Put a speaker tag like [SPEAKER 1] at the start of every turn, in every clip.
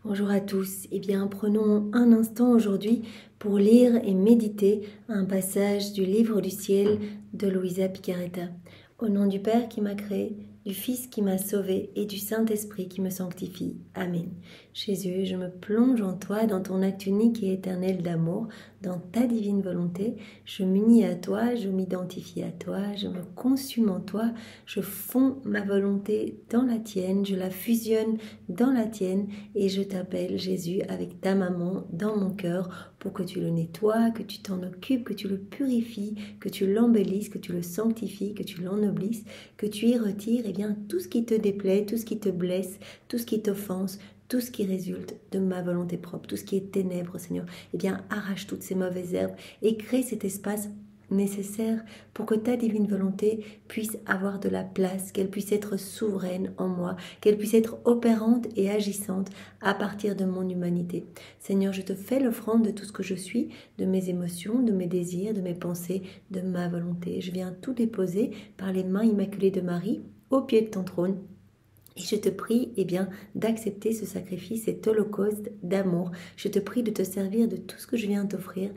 [SPEAKER 1] Bonjour à tous. Eh bien, prenons un instant aujourd'hui pour lire et méditer un passage du livre du ciel de Luisa Picaretta. Au nom du Père qui m'a créé, du Fils qui m'a sauvé et du Saint-Esprit qui me sanctifie. Amen. Jésus, je me plonge en toi, dans ton acte unique et éternel d'amour, dans ta divine volonté. Je m'unis à toi, je m'identifie à toi, je me consume en toi, je fonds ma volonté dans la tienne, je la fusionne dans la tienne et je t'appelle Jésus avec ta maman dans mon cœur pour que tu le nettoies, que tu t'en occupes, que tu le purifies, que tu l'embellisses, que tu le sanctifies, que tu l'ennoblisses, que tu y retires tout ce qui te déplaît, tout ce qui te blesse, tout ce qui t'offense, tout ce qui résulte de ma volonté propre, tout ce qui est ténèbres, Seigneur. Arrache toutes ces mauvaises herbes et crée cet espace nécessaire pour que ta divine volonté puisse avoir de la place, qu'elle puisse être souveraine en moi, qu'elle puisse être opérante et agissante à partir de mon humanité. Seigneur, je te fais l'offrande de tout ce que je suis, de mes émotions, de mes désirs, de mes pensées, de ma volonté. Je viens tout déposer par les mains immaculées de Marie au pied de ton trône. Et je te prie d'accepter ce sacrifice, cet holocauste d'amour. Je te prie de te servir de tout ce que je viens t'offrir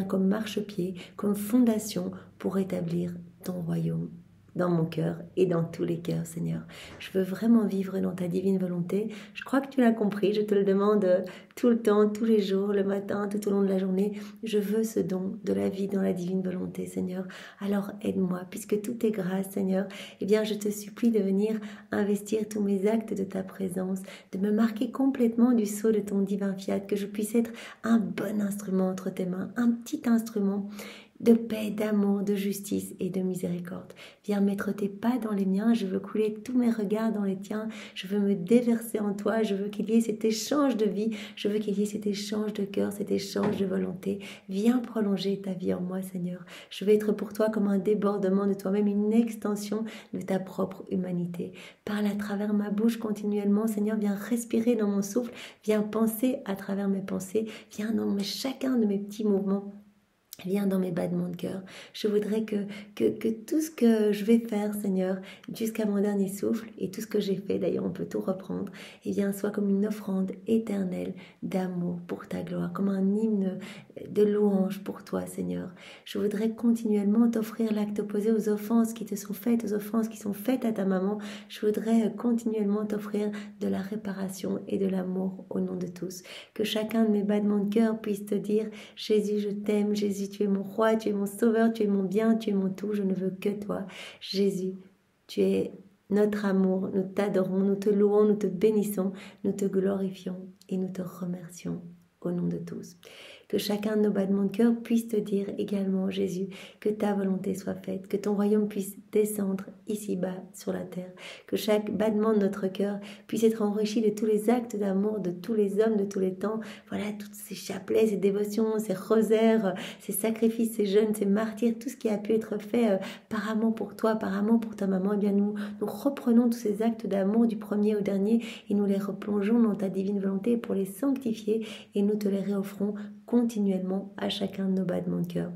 [SPEAKER 1] comme marchepied, comme fondation pour établir ton royaume dans mon cœur et dans tous les cœurs, Seigneur. Je veux vraiment vivre dans ta divine volonté. Je crois que tu l'as compris, je te le demande tout le temps, tous les jours, le matin, tout au long de la journée. Je veux ce don de la vie dans la divine volonté, Seigneur. Alors aide-moi, puisque tout est grâce, Seigneur. Je te supplie de venir investir tous mes actes de ta présence, de me marquer complètement du sceau de ton divin fiat, que je puisse être un bon instrument entre tes mains, un petit instrument de paix, d'amour, de justice et de miséricorde. Viens mettre tes pas dans les miens, je veux couler tous mes regards dans les tiens, je veux me déverser en toi, je veux qu'il y ait cet échange de vie, je veux qu'il y ait cet échange de cœur, cet échange de volonté. Viens prolonger ta vie en moi, Seigneur. Je veux être pour toi comme un débordement de toi-même, une extension de ta propre humanité. Parle à travers ma bouche continuellement, Seigneur, viens respirer dans mon souffle, viens penser à travers mes pensées, viens dans chacun de mes petits mouvements. Viens dans mes battements de cœur. Je voudrais que tout ce que je vais faire, Seigneur, jusqu'à mon dernier souffle, et tout ce que j'ai fait, d'ailleurs on peut tout reprendre, soit comme une offrande éternelle d'amour pour ta gloire, comme un hymne de louange pour toi, Seigneur. Je voudrais continuellement t'offrir l'acte opposé aux offenses qui te sont faites, aux offenses qui sont faites à ta maman. Je voudrais continuellement t'offrir de la réparation et de l'amour au nom de tous. Que chacun de mes battements de cœur puisse te dire: Jésus, je t'aime, Jésus, tu es mon roi, tu es mon sauveur, tu es mon bien, tu es mon tout, je ne veux que toi. Jésus, tu es notre amour, nous t'adorons, nous te louons, nous te bénissons, nous te glorifions et nous te remercions au nom de tous. Que chacun de nos battements de cœur puisse te dire également, Jésus, que ta volonté soit faite, que ton royaume puisse descendre ici-bas sur la terre, que chaque battement de notre cœur puisse être enrichi de tous les actes d'amour de tous les hommes de tous les temps. Voilà, tous ces chapelets, ces dévotions, ces rosaires, ces sacrifices, ces jeûnes, ces martyrs, tout ce qui a pu être fait par amour pour toi, par amour pour ta maman. Nous reprenons tous ces actes d'amour du premier au dernier et nous les replongeons dans ta divine volonté pour les sanctifier et nous te les réoffrons continuellement à chacun de nos battements de cœur.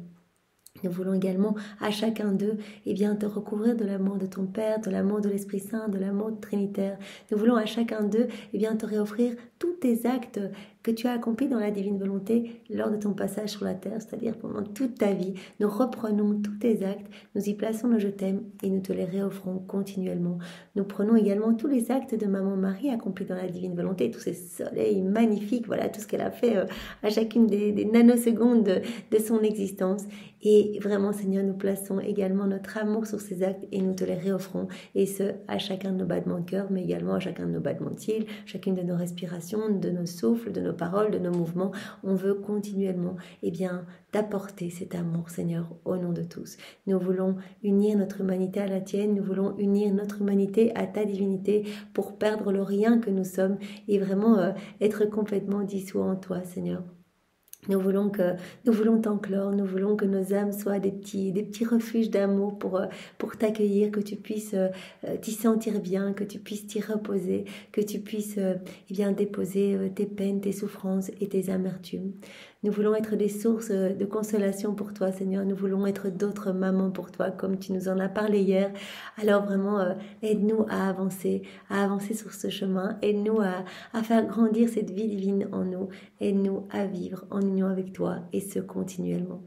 [SPEAKER 1] Nous voulons également à chacun d'eux te recouvrir de l'amour de ton Père, de l'amour de l'Esprit Saint, de l'amour trinitaire. Nous voulons à chacun d'eux te réoffrir tous tes actes que tu as accomplis dans la divine volonté lors de ton passage sur la terre, c'est-à-dire pendant toute ta vie. Nous reprenons tous tes actes, nous y plaçons le je t'aime et nous te les réoffrons continuellement. Nous prenons également tous les actes de Maman Marie accomplis dans la divine volonté, tous ces soleils magnifiques, voilà tout ce qu'elle a fait à chacune des nanosecondes de son existence. Et vraiment, Seigneur, nous plaçons également notre amour sur ces actes et nous te les réoffrons. Et ce, à chacun de nos battements de cœur, mais également à chacun de nos battements de cils, chacune de nos respirations, de nos souffles, de nos paroles, de nos mouvements. On veut continuellement, t'apporter cet amour, Seigneur, au nom de tous. Nous voulons unir notre humanité à la tienne. Nous voulons unir notre humanité à ta divinité pour perdre le rien que nous sommes et vraiment être complètement dissous en toi, Seigneur. Nous voulons t'enclore, nous voulons que nos âmes soient des petits refuges d'amour pour t'accueillir, que tu puisses t'y sentir bien, que tu puisses t'y reposer, que tu puisses déposer tes peines, tes souffrances et tes amertumes. Nous voulons être des sources de consolation pour toi, Seigneur. Nous voulons être d'autres mamans pour toi, comme tu nous en as parlé hier. Alors vraiment, aide-nous à avancer sur ce chemin. Aide-nous à faire grandir cette vie divine en nous. Aide-nous à vivre en union avec toi, et ce continuellement.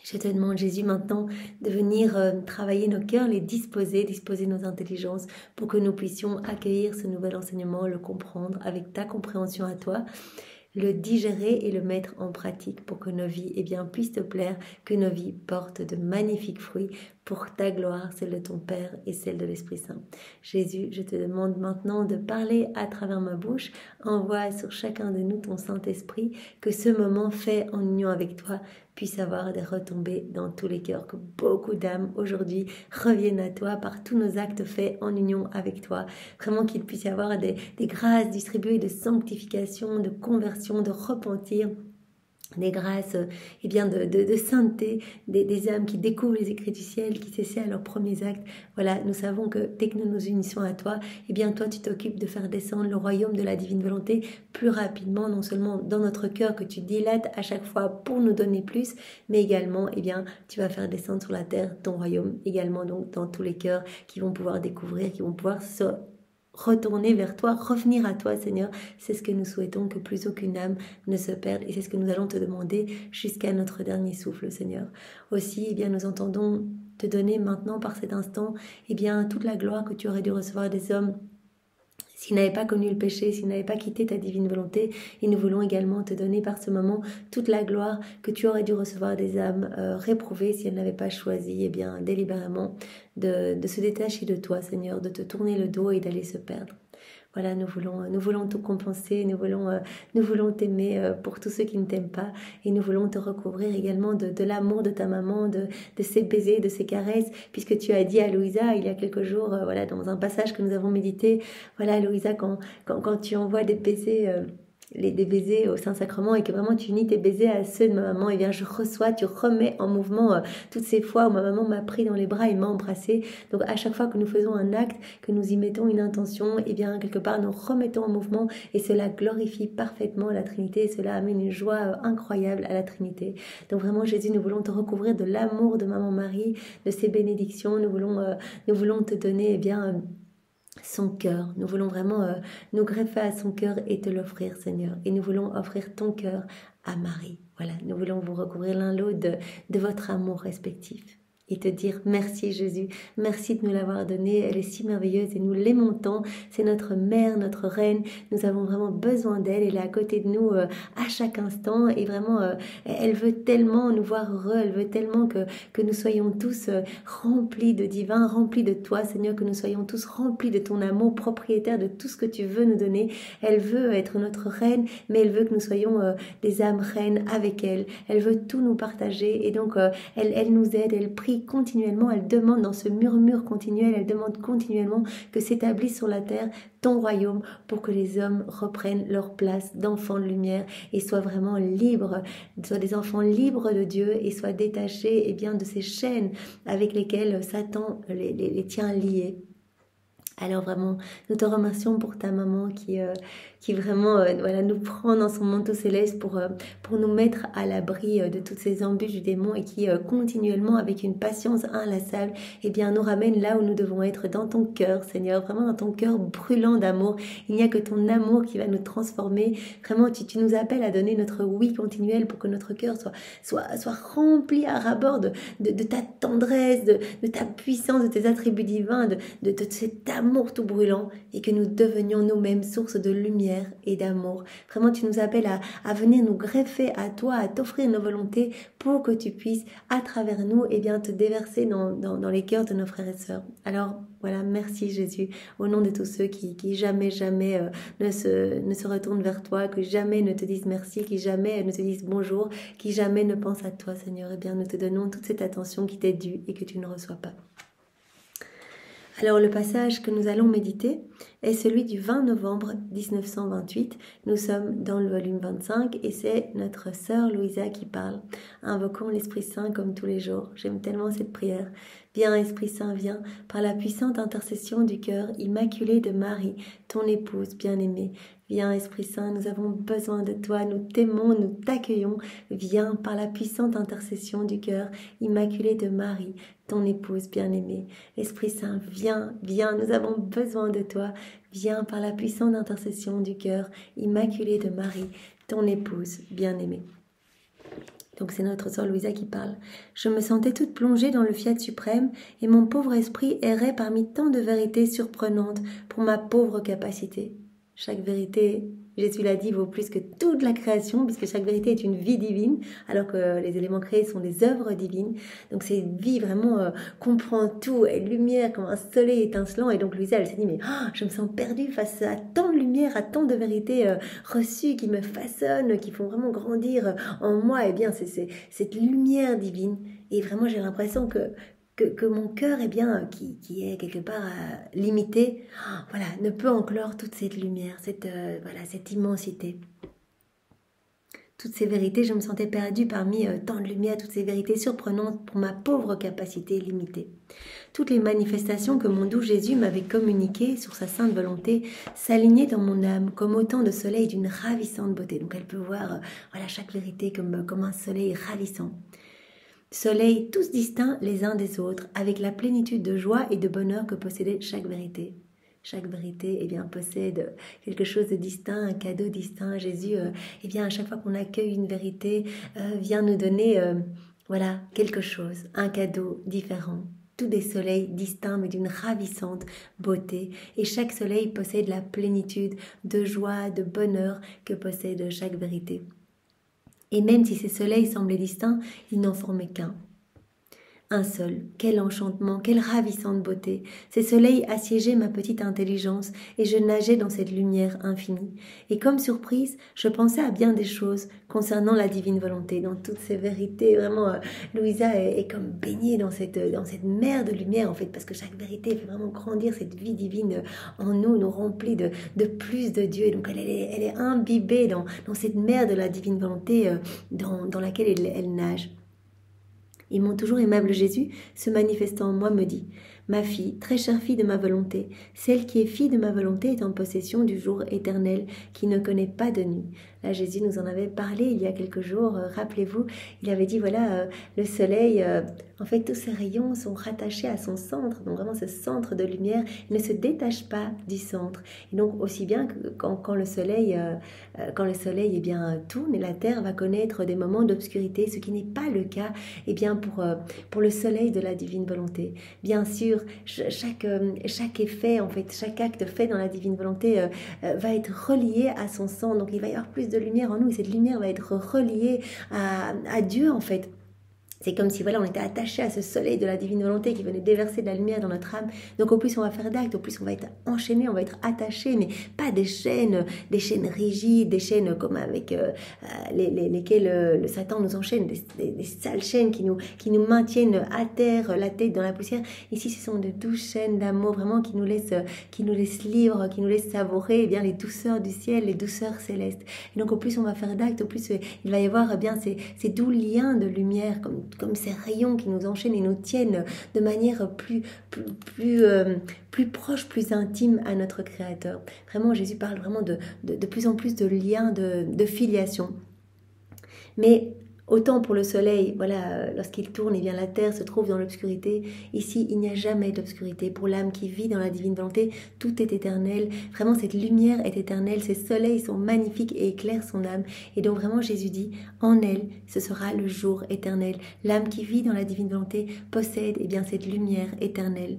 [SPEAKER 1] Je te demande, Jésus, maintenant de venir travailler nos cœurs, les disposer nos intelligences pour que nous puissions accueillir ce nouvel enseignement, le comprendre avec ta compréhension à toi, le digérer et le mettre en pratique pour que nos vies puissent te plaire, que nos vies portent de magnifiques fruits pour ta gloire, celle de ton Père et celle de l'Esprit Saint. Jésus, je te demande maintenant de parler à travers ma bouche. Envoie sur chacun de nous ton Saint-Esprit, que ce moment fait en union avec toi puisse avoir des retombées dans tous les cœurs, que beaucoup d'âmes aujourd'hui reviennent à toi par tous nos actes faits en union avec toi. Vraiment qu'il puisse y avoir des grâces distribuées de sanctification, de conversion, de repentir, des grâces de sainteté, des âmes qui découvrent les écrits du ciel, qui s'essaient à leurs premiers actes. Voilà, nous savons que dès que nous nous unissons à toi, toi tu t'occupes de faire descendre le royaume de la divine volonté plus rapidement, non seulement dans notre cœur que tu dilates à chaque fois pour nous donner plus, mais également tu vas faire descendre sur la terre ton royaume, également donc dans tous les cœurs qui vont pouvoir découvrir, qui vont pouvoir se retourner vers toi, revenir à toi, Seigneur. C'est ce que nous souhaitons, que plus aucune âme ne se perde, et c'est ce que nous allons te demander jusqu'à notre dernier souffle, Seigneur. Aussi, nous entendons te donner maintenant par cet instant toute la gloire que tu aurais dû recevoir des hommes s'ils n'avaient pas connu le péché, s'ils n'avaient pas quitté ta divine volonté. Et nous voulons également te donner par ce moment toute la gloire que tu aurais dû recevoir des âmes réprouvées si elles n'avaient pas choisi délibérément de se détacher de toi, Seigneur, de te tourner le dos et d'aller se perdre. Voilà, nous voulons tout compenser, nous voulons t'aimer pour tous ceux qui ne t'aiment pas, et nous voulons te recouvrir également de l'amour de ta maman, de ses baisers, de ses caresses, puisque tu as dit à Louisa il y a quelques jours, dans un passage que nous avons médité, voilà Louisa, quand tu envoies des baisers... des baisers au Saint-Sacrement, et que vraiment tu unis tes baisers à ceux de ma maman, je reçois, tu remets en mouvement toutes ces fois où ma maman m'a pris dans les bras et m'a embrassée. Donc à chaque fois que nous faisons un acte, que nous y mettons une intention, quelque part nous remettons en mouvement, et cela glorifie parfaitement la Trinité, et cela amène une joie incroyable à la Trinité. Donc vraiment Jésus, nous voulons te recouvrir de l'amour de maman Marie, de ses bénédictions. Nous voulons te donner son cœur. Nous voulons vraiment nous greffer à son cœur et te l'offrir, Seigneur. Et nous voulons offrir ton cœur à Marie. Voilà, nous voulons vous recouvrir l'un l'autre de votre amour respectif. Et te dire merci Jésus, merci de nous l'avoir donnée, elle est si merveilleuse et nous l'aimons tant, c'est notre mère, notre reine, nous avons vraiment besoin d'elle, elle est à côté de nous à chaque instant, et vraiment elle veut tellement nous voir heureux, elle veut tellement que nous soyons tous remplis de divin, remplis de toi Seigneur, que nous soyons tous remplis de ton amour, propriétaire de tout ce que tu veux nous donner. Elle veut être notre reine, mais elle veut que nous soyons des âmes reines avec elle, elle veut tout nous partager, et donc elle nous aide, elle prie continuellement, elle demande dans ce murmure continuel, elle demande continuellement que s'établisse sur la terre ton royaume, pour que les hommes reprennent leur place d'enfants de lumière et soient vraiment libres, soient des enfants libres de Dieu, et soient détachés de ces chaînes avec lesquelles Satan les tient liés. Alors vraiment, nous te remercions pour ta maman qui vraiment nous prend dans son manteau céleste pour nous mettre à l'abri de toutes ces embûches du démon, et qui continuellement, avec une patience inlassable, nous ramène là où nous devons être, dans ton cœur, Seigneur, vraiment dans ton cœur brûlant d'amour. Il n'y a que ton amour qui va nous transformer. Vraiment, tu nous appelles à donner notre oui continuel pour que notre cœur soit rempli à ras-bord de ta tendresse, de ta puissance, de tes attributs divins, de cet amour tout brûlant, et que nous devenions nous-mêmes source de lumière et d'amour. Vraiment, tu nous appelles à venir nous greffer à toi, à t'offrir nos volontés, pour que tu puisses, à travers nous, te déverser dans les cœurs de nos frères et sœurs. Alors, voilà, merci Jésus, au nom de tous ceux qui jamais ne se retournent vers toi, qui jamais ne te disent merci, qui jamais ne te disent bonjour, qui jamais ne pensent à toi, Seigneur. Nous te donnons toute cette attention qui t'est due et que tu ne reçois pas. Alors le passage que nous allons méditer, est celui du 20 novembre 1928. Nous sommes dans le volume 25 et c'est notre sœur Louisa qui parle. Invoquons l'Esprit Saint comme tous les jours. J'aime tellement cette prière. Viens, Esprit Saint, viens, par la puissante intercession du cœur immaculé de Marie, ton épouse bien-aimée. Viens, Esprit Saint, nous avons besoin de toi, nous t'aimons, nous t'accueillons. Viens, par la puissante intercession du cœur immaculé de Marie, ton épouse bien-aimée. Esprit Saint, viens, viens, nous avons besoin de toi. Viens, par la puissante intercession du cœur immaculé de Marie, ton épouse bien-aimée. Donc c'est notre sœur Louisa qui parle. Je me sentais toute plongée dans le fiat suprême et mon pauvre esprit errait parmi tant de vérités surprenantes pour ma pauvre capacité. Chaque vérité, Jésus l'a dit, vaut plus que toute la création, puisque chaque vérité est une vie divine, alors que les éléments créés sont des œuvres divines. Donc c'est une vie vraiment comprend tout, et lumière comme un soleil étincelant. Et donc Louisa, elle s'est dit, mais je me sens perdue face à tant de lumière, à tant de vérités reçues qui me façonnent, qui font vraiment grandir en moi. Et bien, c'est cette lumière divine. Et vraiment, j'ai l'impression que mon cœur, qui est quelque part limité, voilà, ne peut enclore toute cette lumière, cette immensité. Toutes ces vérités, je me sentais perdue parmi tant de lumière, toutes ces vérités surprenantes pour ma pauvre capacité limitée. Toutes les manifestations que mon doux Jésus m'avait communiquées sur sa sainte volonté s'alignaient dans mon âme comme autant de soleil d'une ravissante beauté. Donc elle peut voir chaque vérité comme un soleil ravissant. Soleils tous distincts les uns des autres, avec la plénitude de joie et de bonheur que possédait chaque vérité. Chaque vérité possède quelque chose de distinct, un cadeau distinct. Jésus, à chaque fois qu'on accueille une vérité, vient nous donner quelque chose, un cadeau différent. Tous des soleils distincts mais d'une ravissante beauté. Et chaque soleil possède la plénitude de joie, de bonheur que possède chaque vérité. Et même si ces soleils semblaient distincts, ils n'en formaient qu'un. Un seul, quel enchantement, quelle ravissante beauté. Ces soleils assiégeaient ma petite intelligence et je nageais dans cette lumière infinie. Et comme surprise, je pensais à bien des choses concernant la divine volonté, dans toutes ces vérités. Vraiment, Louisa est comme baignée dans cette mer de lumière, en fait, parce que chaque vérité fait vraiment grandir cette vie divine en nous, nous remplit de plus de Dieu. Et donc, elle est imbibée dans cette mer de la divine volonté dans laquelle elle nage. Et mon toujours aimable Jésus, se manifestant en moi, me dit « Ma fille, très chère fille de ma volonté, celle qui est fille de ma volonté est en possession du jour éternel qui ne connaît pas de nuit. » Là, Jésus nous en avait parlé il y a quelques jours, rappelez-vous, il avait dit, le soleil, en fait, tous ses rayons sont rattachés à son centre, donc vraiment ce centre de lumière, il ne se détache pas du centre. Et donc, aussi bien que quand le soleil tourne, et la terre va connaître des moments d'obscurité, ce qui n'est pas le cas pour le soleil de la divine volonté. Bien sûr, chaque effet, en fait, chaque acte fait dans la divine volonté va être relié à son centre, donc il va y avoir plus de lumière en nous et cette lumière va être reliée à Dieu, en fait. C'est comme si on était attaché à ce soleil de la divine volonté qui venait déverser de la lumière dans notre âme. Donc au plus on va faire d'actes, au plus on va être enchaîné, on va être attaché, mais pas des chaînes rigides, des chaînes comme avec lesquelles le Satan nous enchaîne, des sales chaînes qui nous maintiennent à terre, la tête dans la poussière. Ici ce sont de douces chaînes d'amour vraiment qui nous laissent libres, qui nous laissent savourer les douceurs du ciel, les douceurs célestes. Et donc au plus on va faire d'actes, au plus il va y avoir ces doux liens de lumière comme ces rayons qui nous enchaînent et nous tiennent de manière plus proche, plus intime à notre Créateur. Vraiment, Jésus parle vraiment de plus en plus de liens, de filiation. Mais autant pour le soleil, lorsqu'il tourne, la terre se trouve dans l'obscurité. Ici, il n'y a jamais d'obscurité. Pour l'âme qui vit dans la divine volonté, tout est éternel. Vraiment, cette lumière est éternelle. Ces soleils sont magnifiques et éclairent son âme. Et donc, vraiment, Jésus dit, en elle, ce sera le jour éternel. L'âme qui vit dans la divine volonté possède cette lumière éternelle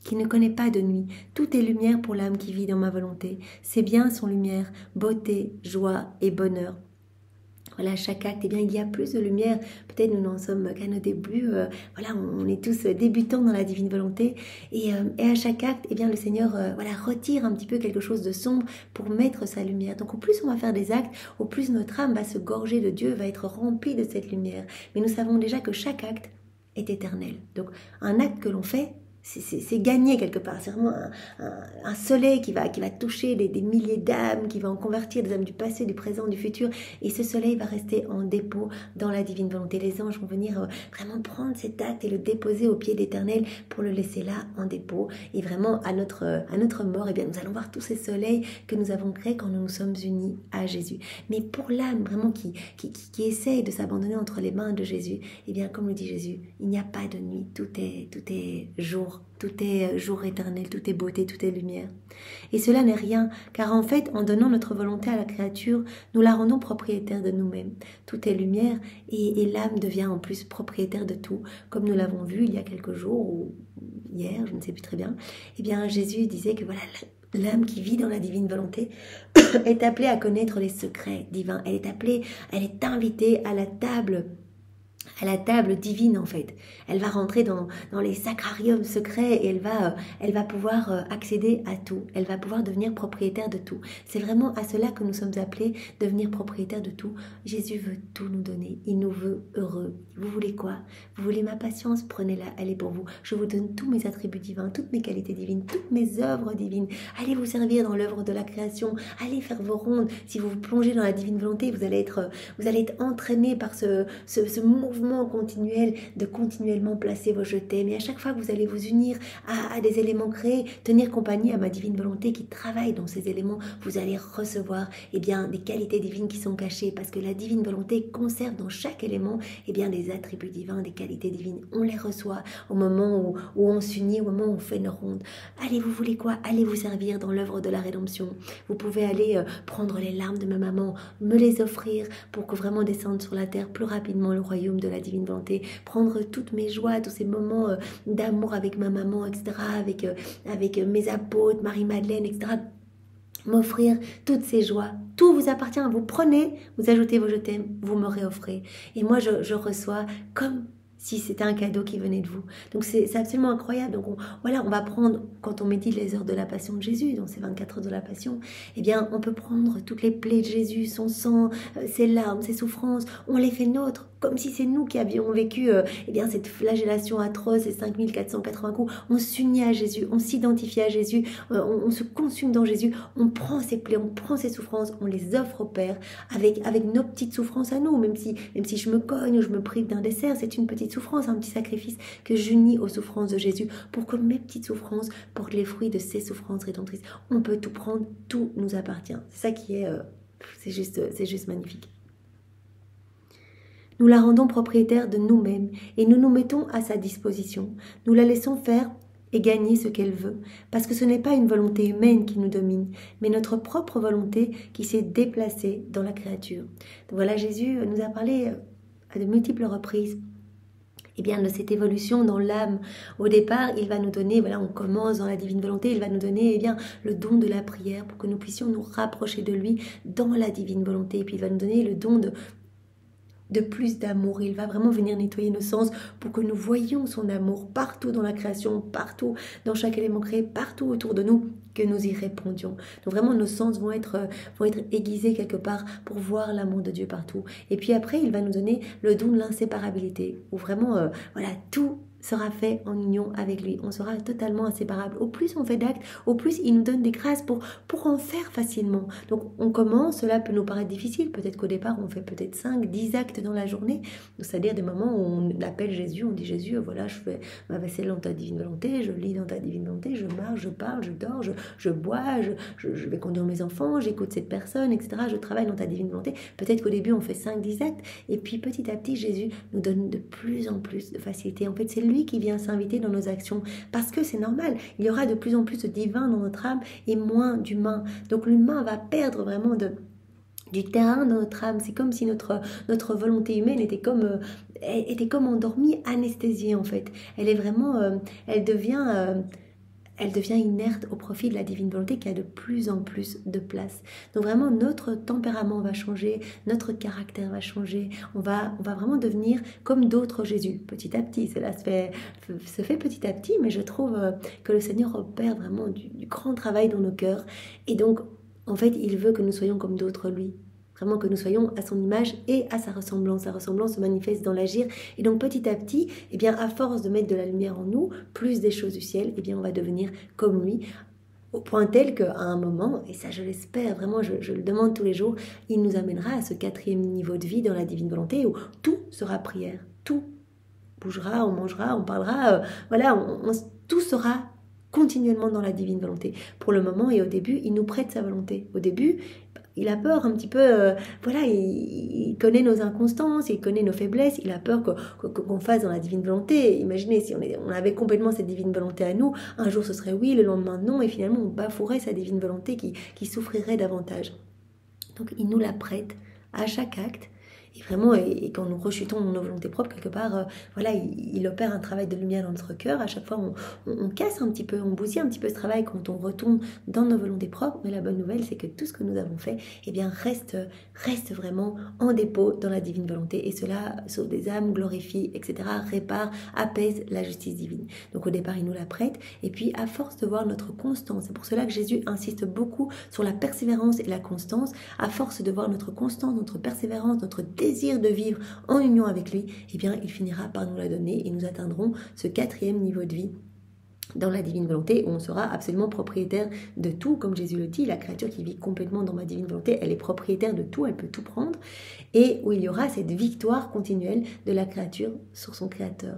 [SPEAKER 1] qui ne connaît pas de nuit. Tout est lumière pour l'âme qui vit dans ma volonté. Ses biens sont lumière, beauté, joie et bonheur. Chaque acte, il y a plus de lumière. Peut-être nous n'en sommes qu'à nos débuts. On est tous débutants dans la divine volonté. Et à chaque acte, le Seigneur retire un petit peu quelque chose de sombre pour mettre sa lumière. Donc au plus on va faire des actes, au plus notre âme va se gorger de Dieu, va être remplie de cette lumière. Mais nous savons déjà que chaque acte est éternel. Donc un acte que l'on fait c'est gagné quelque part. C'est vraiment un soleil qui va toucher des milliers d'âmes, qui va en convertir des âmes du passé, du présent, du futur. Et ce soleil va rester en dépôt dans la divine volonté. Les anges vont venir vraiment prendre cet acte et le déposer au pied d'Éternel pour le laisser là en dépôt. Et vraiment à notre mort, eh bien, nous allons voir tous ces soleils que nous avons créés quand nous nous sommes unis à Jésus. Mais pour l'âme vraiment qui essaye de s'abandonner entre les mains de Jésus, eh bien, comme le dit Jésus, il n'y a pas de nuit, tout est jour. Tout est jour éternel, tout est beauté, tout est lumière. Et cela n'est rien, car en fait, en donnant notre volonté à la créature, nous la rendons propriétaire de nous-mêmes. Tout est lumière et l'âme devient en plus propriétaire de tout. Comme nous l'avons vu il y a quelques jours, ou hier, je ne sais plus très bien, eh bien Jésus disait que voilà, l'âme qui vit dans la divine volonté est appelée à connaître les secrets divins. Elle est invitée à la table divine en fait. Elle va rentrer dans les sacrariums secrets et elle va pouvoir accéder à tout. Elle va pouvoir devenir propriétaire de tout. C'est vraiment à cela que nous sommes appelés, devenir propriétaire de tout. Jésus veut tout nous donner. Il nous veut heureux. Vous voulez quoi? Vous voulez ma patience? Prenez-la, elle est pour vous. Je vous donne tous mes attributs divins, toutes mes qualités divines, toutes mes œuvres divines. Allez vous servir dans l'œuvre de la création. Allez faire vos rondes. Si vous vous plongez dans la divine volonté, vous allez être entraîné par ce mouvement continuel de continuellement placer vos je t'aime. Et à chaque fois que vous allez vous unir à des éléments créés, tenir compagnie à ma divine volonté qui travaille dans ces éléments, vous allez recevoir des qualités divines qui sont cachées, parce que la divine volonté conserve dans chaque élément des attributs divins, des qualités divines. On les reçoit au moment où on s'unit, au moment où on fait nos rondes. Allez, vous voulez quoi? Allez vous servir dans l'œuvre de la rédemption. Vous pouvez aller prendre les larmes de ma maman, me les offrir pour que vraiment descende sur la terre plus rapidement le royaume de la divine volonté, prendre toutes mes joies, tous ces moments d'amour avec ma maman, etc., avec mes apôtres, Marie-Madeleine, etc., m'offrir toutes ces joies. Tout vous appartient, vous prenez, vous ajoutez vos je t'aime, vous me réoffrez. Et moi, je reçois comme si c'était un cadeau qui venait de vous. Donc c'est absolument incroyable. Donc on va prendre, quand on médite les heures de la passion de Jésus, donc ces 24 heures de la passion, on peut prendre toutes les plaies de Jésus, son sang, ses larmes, ses souffrances, on les fait nôtres, comme si c'est nous qui avions vécu cette flagellation atroce, ces 5480 coups. On s'unit à Jésus, on s'identifie à Jésus, on se consume dans Jésus, on prend ses plaies, on prend ses souffrances, on les offre au Père avec nos petites souffrances à nous, même si je me cogne ou je me prive d'un dessert, c'est une petite souffrance, un petit sacrifice que j'unis aux souffrances de Jésus pour que mes petites souffrances portent les fruits de ses souffrances rédemptrices. On peut tout prendre, tout nous appartient. C'est ça qui est, c'est juste magnifique. Nous la rendons propriétaire de nous-mêmes et nous nous mettons à sa disposition. Nous la laissons faire et gagner ce qu'elle veut, parce que ce n'est pas une volonté humaine qui nous domine, mais notre propre volonté qui s'est déplacée dans la créature. Donc voilà, Jésus nous a parlé à de multiples reprises de cette évolution dans l'âme. Au départ, il va nous donner, on commence dans la divine volonté, il va nous donner le don de la prière pour que nous puissions nous rapprocher de lui dans la divine volonté. Et puis il va nous donner le don de plus d'amour. Il va vraiment venir nettoyer nos sens pour que nous voyions son amour partout dans la création, partout dans chaque élément créé, partout autour de nous, que nous y répondions. Donc vraiment nos sens vont être aiguisés quelque part pour voir l'amour de Dieu partout. Et puis après, il va nous donner le don de l'inséparabilité, où vraiment tout sera fait en union avec lui. On sera totalement inséparables. Au plus on fait d'actes, au plus il nous donne des grâces pour en faire facilement. Donc on commence, cela peut nous paraître difficile. Peut-être qu'au départ, on fait peut-être 5, 10 actes dans la journée. C'est-à-dire des moments où on appelle Jésus, on dit Jésus, voilà, je fais ma vaisselle dans ta divine volonté, je lis dans ta divine volonté, je marche, je parle, je dors, je bois, je vais conduire mes enfants, j'écoute cette personne, etc. Je travaille dans ta divine volonté. Peut-être qu'au début, on fait 5, 10 actes. Et puis petit à petit, Jésus nous donne de plus en plus de facilité. En fait, c'est lui qui vient s'inviter dans nos actions, parce que c'est normal, il y aura de plus en plus de divin dans notre âme et moins d'humain. Donc l'humain va perdre vraiment du terrain dans notre âme. C'est comme si notre volonté humaine était comme endormie, anesthésiée en fait. Elle est vraiment, elle devient inerte au profit de la divine volonté qui a de plus en plus de place. Donc vraiment, notre tempérament va changer, notre caractère va changer. On va vraiment devenir comme d'autres Jésus, petit à petit. Cela se fait petit à petit, mais je trouve que le Seigneur opère vraiment du grand travail dans nos cœurs. Et donc, en fait, il veut que nous soyons comme d'autres, lui. vraiment que nous soyons à son image et à sa ressemblance. Sa ressemblance se manifeste dans l'agir. Et donc petit à petit, eh bien, à force de mettre de la lumière en nous, plus des choses du ciel, eh bien, on va devenir comme lui, au point tel qu'à un moment, et ça je l'espère, vraiment je le demande tous les jours, il nous amènera à ce 4e niveau de vie dans la divine volonté où tout sera prière, tout bougera, on mangera, on parlera, voilà, tout sera continuellement dans la divine volonté. Pour le moment et au début, il nous prête sa volonté. Au début, il a peur un petit peu, voilà, il connaît nos inconstances, il connaît nos faiblesses, il a peur qu'on fasse dans la divine volonté. Imaginez si on avait complètement cette divine volonté à nous, un jour ce serait oui, le lendemain non, et finalement on bafouerait sa divine volonté qui souffrirait davantage. Donc il nous la prête à chaque acte. Et vraiment, et quand nous rechutons nos volontés propres, quelque part, voilà, il opère un travail de lumière dans notre cœur. À chaque fois, on casse un petit peu, on bousille un petit peu ce travail quand on retourne dans nos volontés propres. Mais la bonne nouvelle, c'est que tout ce que nous avons fait, eh bien, reste vraiment en dépôt dans la divine volonté. Et cela sauve des âmes, glorifie, etc., répare, apaise la justice divine. Donc au départ, il nous la prête. Et puis, à force de voir notre constance, c'est pour cela que Jésus insiste beaucoup sur la persévérance et la constance. À force de voir notre constance, notre persévérance, notre désir de vivre en union avec lui, eh bien, il finira par nous la donner et nous atteindrons ce 4e niveau de vie dans la divine volonté où on sera absolument propriétaire de tout, comme Jésus le dit, la créature qui vit complètement dans ma divine volonté, elle est propriétaire de tout, elle peut tout prendre, et où il y aura cette victoire continuelle de la créature sur son créateur.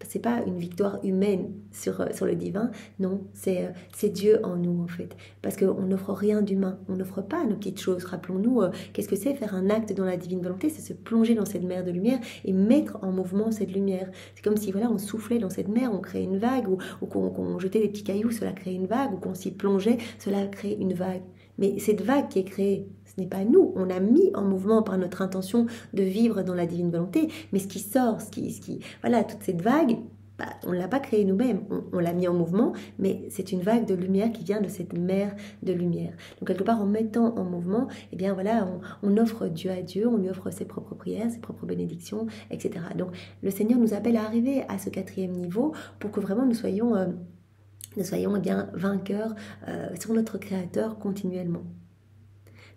[SPEAKER 1] C'est pas une victoire humaine sur le divin, non, c'est Dieu en nous en fait, parce qu'on n'offre rien d'humain, on n'offre pas nos petites choses. Rappelons-nous, qu'est-ce que c'est faire un acte dans la divine volonté? C'est se plonger dans cette mer de lumière et mettre en mouvement cette lumière. C'est comme si voilà, on soufflait dans cette mer, on créait une vague, ou qu'on jetait des petits cailloux, cela crée une vague, ou qu'on s'y plongeait, cela crée une vague. Mais cette vague qui est créée, ce n'est pas nous, on a mis en mouvement par notre intention de vivre dans la divine volonté, mais ce qui sort, voilà, toute cette vague, bah, on ne l'a pas créée nous-mêmes, on l'a mis en mouvement, mais c'est une vague de lumière qui vient de cette mer de lumière. Donc quelque part, en mettant en mouvement, eh bien voilà, on offre Dieu à Dieu, on lui offre ses propres prières, ses propres bénédictions, etc. Donc le Seigneur nous appelle à arriver à ce 4e niveau pour que vraiment nous soyons eh bien, vainqueurs sur notre Créateur continuellement.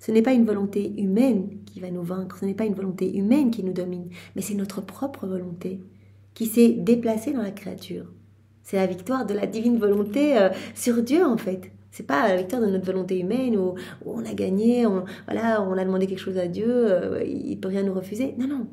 [SPEAKER 1] Ce n'est pas une volonté humaine qui va nous vaincre, ce n'est pas une volonté humaine qui nous domine, mais c'est notre propre volonté qui s'est déplacée dans la créature. C'est la victoire de la divine volonté sur Dieu en fait. C'est pas la victoire de notre volonté humaine où on a gagné, on a demandé quelque chose à Dieu, il ne peut rien nous refuser. Non, non.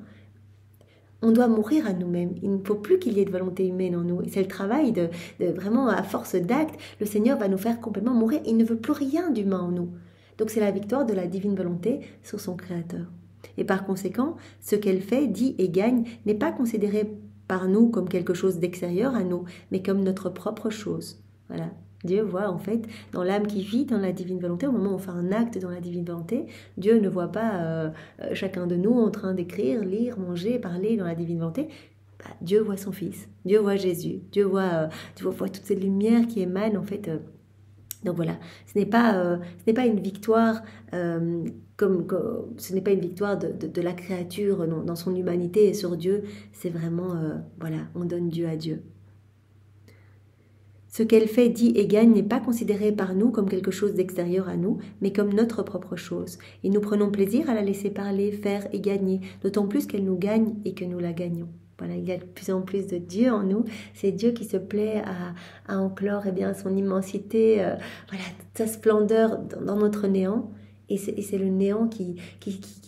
[SPEAKER 1] On doit mourir à nous-mêmes. Il ne faut plus qu'il y ait de volonté humaine en nous. Et c'est le travail de vraiment, à force d'actes, le Seigneur va nous faire complètement mourir. Il ne veut plus rien d'humain en nous. Donc c'est la victoire de la divine volonté sur son Créateur. Et par conséquent, ce qu'elle fait, dit et gagne n'est pas considéré par nous comme quelque chose d'extérieur à nous, mais comme notre propre chose. Voilà. Dieu voit en fait dans l'âme qui vit dans la divine volonté, au moment où on fait un acte dans la divine volonté, Dieu ne voit pas chacun de nous en train d'écrire, lire, manger, parler dans la divine volonté. Bah, Dieu voit son Fils, Dieu voit Jésus, Dieu voit toute cette lumière qui émane en fait. Donc voilà, ce n'est pas une victoire ce n'est pas une victoire de la créature dans son humanité et sur Dieu, c'est vraiment, voilà, on donne Dieu à Dieu. Ce qu'elle fait, dit et gagne n'est pas considéré par nous comme quelque chose d'extérieur à nous, mais comme notre propre chose. Et nous prenons plaisir à la laisser parler, faire et gagner, d'autant plus qu'elle nous gagne et que nous la gagnons. Voilà, il y a de plus en plus de Dieu en nous. C'est Dieu qui se plaît à enclore eh bien, son immensité, voilà, toute sa splendeur dans notre néant. Et c'est le néant qui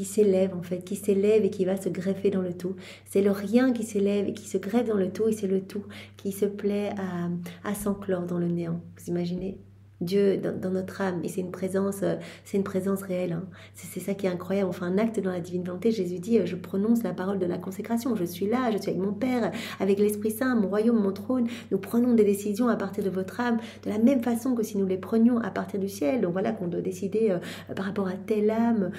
[SPEAKER 1] s'élève en fait, qui s'élève et qui va se greffer dans le tout. C'est le rien qui s'élève et qui se greffe dans le tout, et c'est le tout qui se plaît à s'enclore dans le néant. Vous imaginez ? Dieu dans notre âme, et c'est une présence réelle, hein. C'est ça qui est incroyable. On fait un acte dans la divine volonté. Jésus dit, je prononce la parole de la consécration, je suis là, je suis avec mon Père, avec l'Esprit Saint, mon royaume, mon trône. Nous prenons des décisions à partir de votre âme, de la même façon que si nous les prenions à partir du ciel. Donc voilà qu'on doit décider par rapport à telle âme,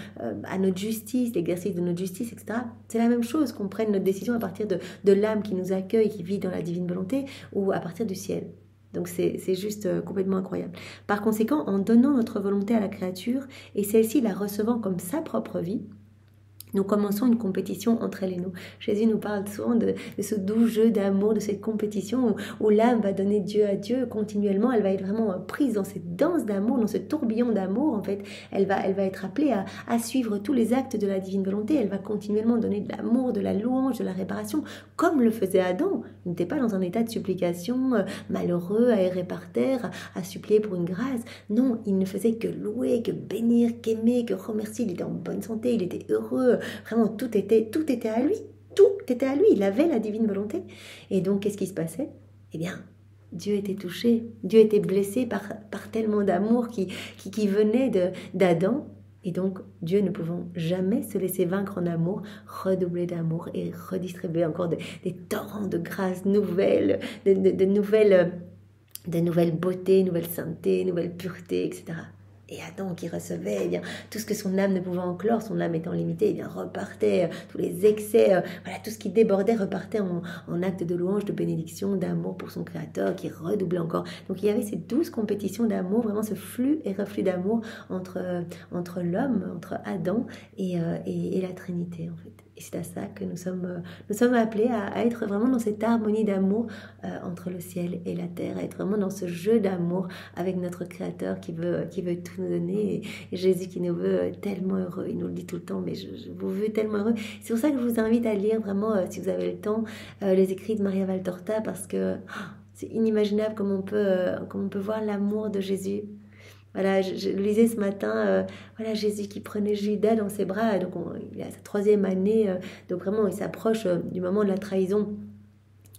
[SPEAKER 1] à notre justice, l'exercice de notre justice, etc. C'est la même chose qu'on prenne notre décision à partir de l'âme qui nous accueille, qui vit dans la divine volonté, ou à partir du ciel. Donc c'est juste complètement incroyable. Par conséquent, en donnant notre volonté à la créature et celle-ci la recevant comme sa propre vie, nous commençons une compétition entre elle et nous. Jésus nous parle souvent de ce doux jeu d'amour, de cette compétition où l'âme va donner Dieu à Dieu continuellement. Elle va être vraiment prise dans cette danse d'amour, dans ce tourbillon d'amour. En fait, elle va être appelée à suivre tous les actes de la divine volonté. Elle va continuellement donner de l'amour, de la louange, de la réparation, comme le faisait Adam. Il n'était pas dans un état de supplication, malheureux, à errer par terre, à supplier pour une grâce. Non, il ne faisait que louer, que bénir, qu'aimer, que remercier. Il était en bonne santé, il était heureux. Vraiment, tout était à lui. Tout était à lui. Il avait la divine volonté. Et donc, qu'est-ce qui se passait? Eh bien, Dieu était touché. Dieu était blessé par tellement d'amour qui venait d'Adam. Et donc, Dieu ne pouvant jamais se laisser vaincre en amour, redoubler d'amour et redistribuer encore des torrents de grâce nouvelles, de nouvelles beautés, nouvelles saintetés, nouvelles puretés, etc. Et Adam qui recevait eh bien, tout ce que son âme ne pouvait enclore, son âme étant limitée, eh bien, repartait, tous les excès, voilà, tout ce qui débordait repartait en acte de louange, de bénédiction, d'amour pour son Créateur, qui redoublait encore. Donc il y avait ces 12 compétitions d'amour, vraiment ce flux et reflux d'amour entre l'homme, entre Adam et la Trinité en fait. Et c'est à ça que nous sommes appelés à être vraiment dans cette harmonie d'amour entre le ciel et la terre, à être vraiment dans ce jeu d'amour avec notre Créateur qui veut tout nous donner. Et Jésus qui nous veut tellement heureux, il nous le dit tout le temps, mais je vous veux tellement heureux. C'est pour ça que je vous invite à lire vraiment, si vous avez le temps, les écrits de Maria Valtorta, parce que c'est inimaginable comme on peut voir l'amour de Jésus. Voilà, je lisais ce matin, voilà, Jésus qui prenait Judas dans ses bras, donc il a sa 3e année, donc vraiment il s'approche du moment de la trahison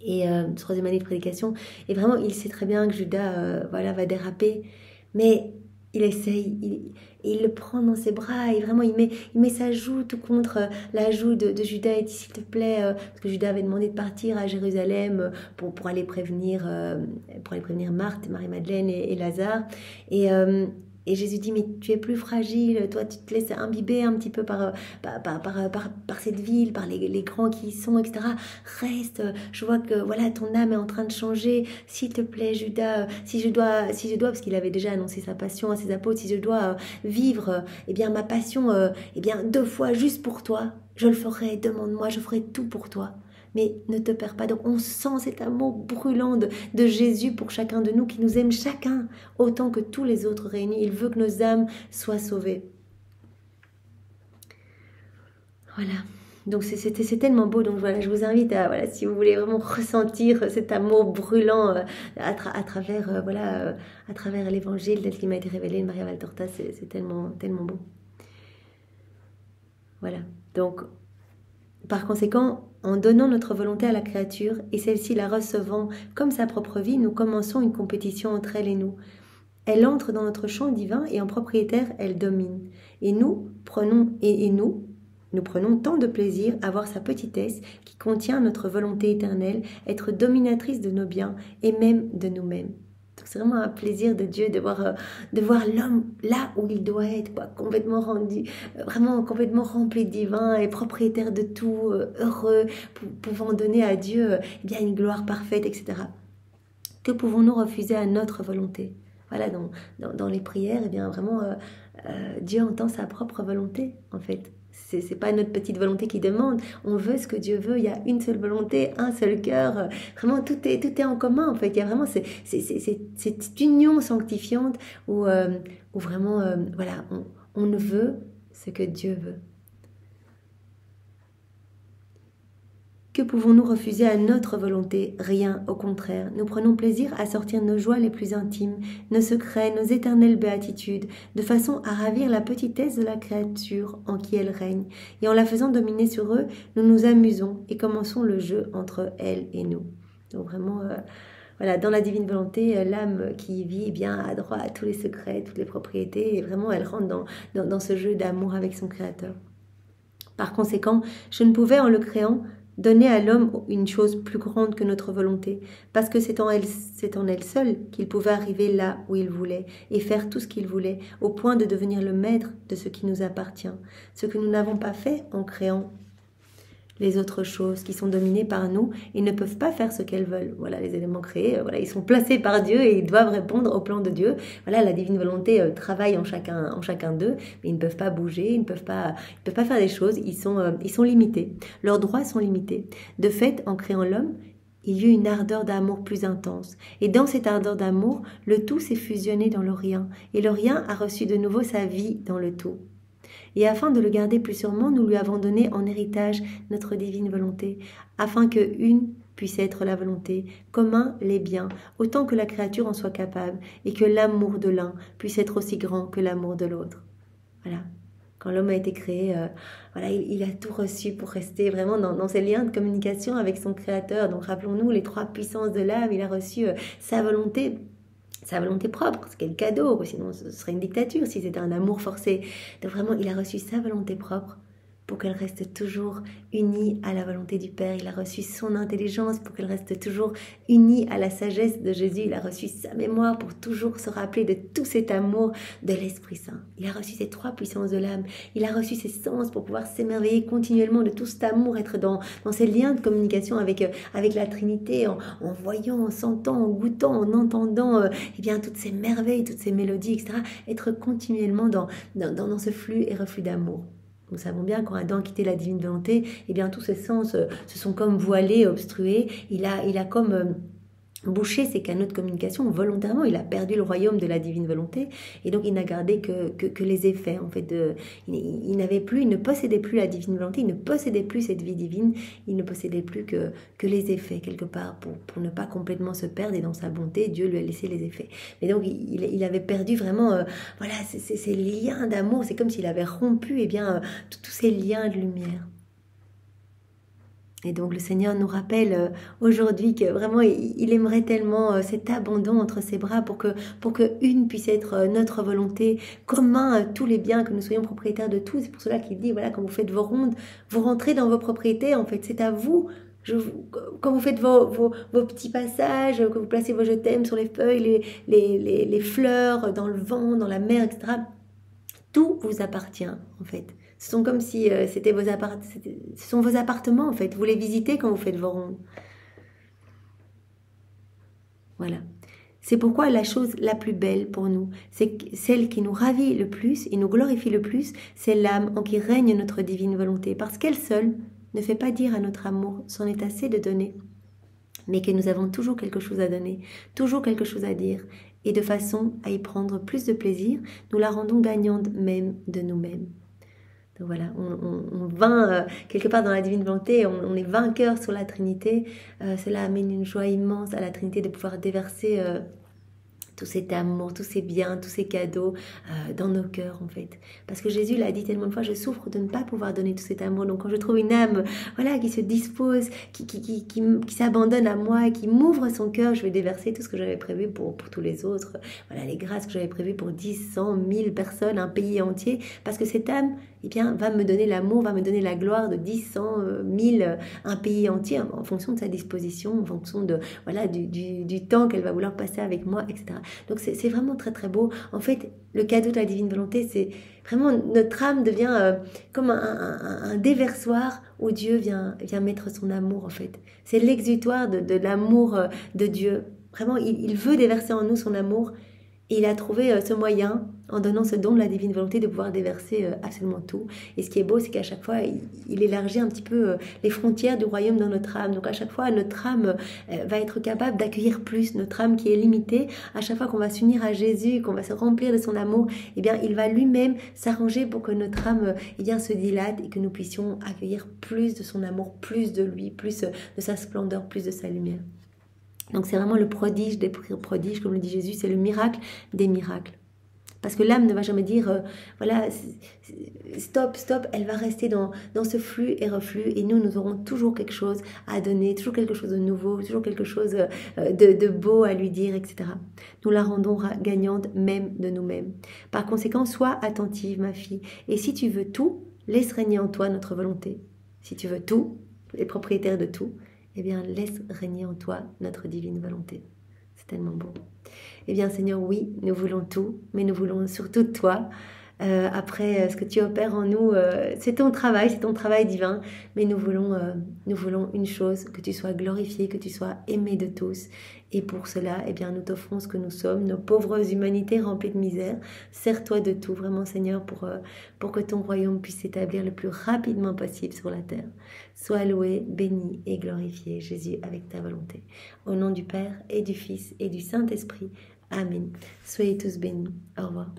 [SPEAKER 1] et 3e année de prédication, et vraiment il sait très bien que Judas voilà, va déraper, mais il essaye, il le prend dans ses bras et vraiment il met sa joue tout contre la joue de Judas et dit s'il te plaît, parce que Judas avait demandé de partir à Jérusalem pour aller prévenir Marthe, Marie-Madeleine et Lazare, et Jésus dit mais tu es plus fragile, toi tu te laisses imbiber un petit peu par cette ville, par les grands qui y sont, etc. Reste, je vois que voilà ton âme est en train de changer, s'il te plaît Judas, si je dois, parce qu'il avait déjà annoncé sa passion à ses apôtres, si je dois vivre eh bien ma passion 2 fois juste pour toi, je le ferai, demande-moi, je ferai tout pour toi. Mais ne te perds pas. Donc on sent cet amour brûlant de Jésus pour chacun de nous, qui nous aime chacun autant que tous les autres réunis. Il veut que nos âmes soient sauvées. Voilà. Donc c'est tellement beau. Donc voilà, je vous invite à, voilà, si vous voulez vraiment ressentir cet amour brûlant à travers l'évangile tel qu'il m'a été révélé de Maria Valtorta, c'est tellement, tellement beau. Voilà. Donc par conséquent, en donnant notre volonté à la créature et celle-ci la recevant comme sa propre vie, nous commençons une compétition entre elle et nous. Elle entre dans notre champ divin et en propriétaire, elle domine. Et nous prenons tant de plaisir à voir sa petitesse qui contient notre volonté éternelle, être dominatrice de nos biens et même de nous-mêmes. C'est vraiment un plaisir de Dieu de voir l'homme là où il doit être, quoi, complètement rendu, vraiment complètement rempli de divin et propriétaire de tout, heureux, pouvant donner à Dieu bien une gloire parfaite, etc. Que pouvons-nous refuser à notre volonté? Voilà, dans les prières, eh bien vraiment, Dieu entend sa propre volonté, en fait. C'est pas notre petite volonté qui demande, on veut ce que Dieu veut, il y a une seule volonté, un seul cœur, vraiment tout est en commun en fait, il y a vraiment cette union sanctifiante où vraiment voilà, on ne veut ce que Dieu veut. Que pouvons-nous refuser à notre volonté? Rien, au contraire. Nous prenons plaisir à sortir nos joies les plus intimes, nos secrets, nos éternelles béatitudes, de façon à ravir la petitesse de la créature en qui elle règne. Et en la faisant dominer sur eux, nous nous amusons et commençons le jeu entre elle et nous. Donc vraiment, voilà, dans la divine volonté, l'âme qui vit eh bien a droit à tous les secrets, toutes les propriétés, et vraiment elle rentre dans ce jeu d'amour avec son Créateur. Par conséquent, je ne pouvais, en le créant, donner à l'homme une chose plus grande que notre volonté, parce que c'est en elle seule qu'il pouvait arriver là où il voulait et faire tout ce qu'il voulait, au point de devenir le maître de ce qui nous appartient, ce que nous n'avons pas fait en créant les autres choses qui sont dominées par nous, ils ne peuvent pas faire ce qu'elles veulent. Voilà, les éléments créés, voilà, ils sont placés par Dieu et ils doivent répondre au plan de Dieu. Voilà, la divine volonté travaille en chacun d'eux, mais ils ne peuvent pas bouger, ils ne peuvent pas faire des choses, ils sont limités. Leurs droits sont limités. De fait, en créant l'homme, il y eut une ardeur d'amour plus intense. Et dans cette ardeur d'amour, le tout s'est fusionné dans le rien. Et le rien a reçu de nouveau sa vie dans le tout. Et afin de le garder plus sûrement, nous lui avons donné en héritage notre divine volonté, afin que une puisse être la volonté, commun les biens, autant que la créature en soit capable, et que l'amour de l'un puisse être aussi grand que l'amour de l'autre. Voilà. Quand l'homme a été créé, voilà, il a tout reçu pour rester vraiment dans ces liens de communication avec son créateur. Donc rappelons-nous les 3 puissances de l'âme, il a reçu sa volonté propre, ce qui est le cadeau, sinon ce serait une dictature si c'était un amour forcé. Donc vraiment, il a reçu sa volonté propre pour qu'elle reste toujours unie à la volonté du Père. Il a reçu son intelligence pour qu'elle reste toujours unie à la sagesse de Jésus. Il a reçu sa mémoire pour toujours se rappeler de tout cet amour de l'Esprit Saint. Il a reçu ces 3 puissances de l'âme. Il a reçu ses sens pour pouvoir s'émerveiller continuellement de tout cet amour, être dans ces liens de communication avec la Trinité, en voyant, en sentant, en goûtant, en entendant eh bien, toutes ces merveilles, toutes ces mélodies, etc. Être continuellement dans ce flux et reflux d'amour. Nous savons bien quand Adam a quitté la divine volonté, eh bien tous ses sens se sont comme voilés, obstrués. Il a comme bouché ses canaux de communication volontairement. Il a perdu le royaume de la divine volonté et donc il n'a gardé que les effets. En fait, il ne possédait plus la divine volonté, il ne possédait plus cette vie divine, il ne possédait plus que les effets quelque part pour ne pas complètement se perdre. Et dans sa bonté, Dieu lui a laissé les effets. Mais donc il avait perdu vraiment voilà ces liens d'amour. C'est comme s'il avait rompu tous ces liens de lumière. Et donc le Seigneur nous rappelle aujourd'hui que vraiment il aimerait tellement cet abandon entre ses bras pour que une puisse être notre volonté, commun tous les biens, que nous soyons propriétaires de tout. C'est pour cela qu'il dit, voilà, quand vous faites vos rondes, vous rentrez dans vos propriétés, en fait, c'est à vous. Quand vous faites vos petits passages, que vous placez vos je t'aime sur les feuilles, les fleurs, dans le vent, dans la mer, etc., tout vous appartient, en fait. Ce sont comme si c'était ce sont vos appartements, en fait. Vous les visitez quand vous faites vos rondes. Voilà. C'est pourquoi la chose la plus belle pour nous, c'est celle qui nous ravit le plus et nous glorifie le plus, c'est l'âme en qui règne notre divine volonté. Parce qu'elle seule ne fait pas dire à notre amour c'en est assez de donner, mais que nous avons toujours quelque chose à donner, toujours quelque chose à dire. Et de façon à y prendre plus de plaisir, nous la rendons gagnante même de nous-mêmes. Donc voilà, on vainc quelque part dans la divine volonté, on est vainqueur sur la Trinité. Cela amène une joie immense à la Trinité de pouvoir déverser tout cet amour, tous ces biens, tous ces cadeaux dans nos cœurs en fait. Parce que Jésus l'a dit tellement de fois, je souffre de ne pas pouvoir donner tout cet amour. Donc quand je trouve une âme voilà, qui se dispose, qui s'abandonne à moi, qui m'ouvre son cœur, je vais déverser tout ce que j'avais prévu pour tous les autres. Voilà, les grâces que j'avais prévues pour 10, 100, 1000 personnes, un pays entier. Parce que cette âme va me donner l'amour, va me donner la gloire de 10, 100, 1000, un pays entier en fonction de sa disposition, en fonction de, voilà, du temps qu'elle va vouloir passer avec moi, etc. Donc c'est vraiment très très beau. En fait, le cadeau de la divine volonté, c'est vraiment notre âme devient comme un déversoir où Dieu vient mettre son amour en fait. C'est l'exutoire de l'amour de Dieu. Vraiment, il veut déverser en nous son amour et il a trouvé ce moyen en donnant ce don de la divine volonté de pouvoir déverser absolument tout. Et ce qui est beau, c'est qu'à chaque fois, il élargit un petit peu les frontières du royaume dans notre âme. Donc à chaque fois, notre âme va être capable d'accueillir plus. Notre âme qui est limitée, à chaque fois qu'on va s'unir à Jésus, qu'on va se remplir de son amour, eh bien, il va lui-même s'arranger pour que notre âme se dilate et que nous puissions accueillir plus de son amour, plus de lui, plus de sa splendeur, plus de sa lumière. Donc c'est vraiment le prodige des prodiges, comme le dit Jésus, c'est le miracle des miracles. Parce que l'âme ne va jamais dire, voilà, stop, elle va rester dans ce flux et reflux, et nous aurons toujours quelque chose à donner, toujours quelque chose de nouveau, toujours quelque chose de beau à lui dire, etc. Nous la rendons gagnante même de nous-mêmes. Par conséquent, sois attentive, ma fille, et si tu veux tout, laisse régner en toi notre volonté. Si tu veux tout, les propriétaires de tout, eh bien, laisse régner en toi notre divine volonté. C'est tellement beau. Eh bien, Seigneur, oui, nous voulons tout, mais nous voulons surtout toi. après ce que tu opères en nous. C'est ton travail divin, mais nous voulons une chose, que tu sois glorifié, que tu sois aimé de tous. Et pour cela, eh bien, nous t'offrons ce que nous sommes, nos pauvres humanités remplies de misère. Sers-toi de tout, vraiment Seigneur, pour que ton royaume puisse s'établir le plus rapidement possible sur la terre. Sois loué, béni et glorifié, Jésus, avec ta volonté. Au nom du Père et du Fils et du Saint-Esprit. Amen. Soyez tous bénis. Au revoir.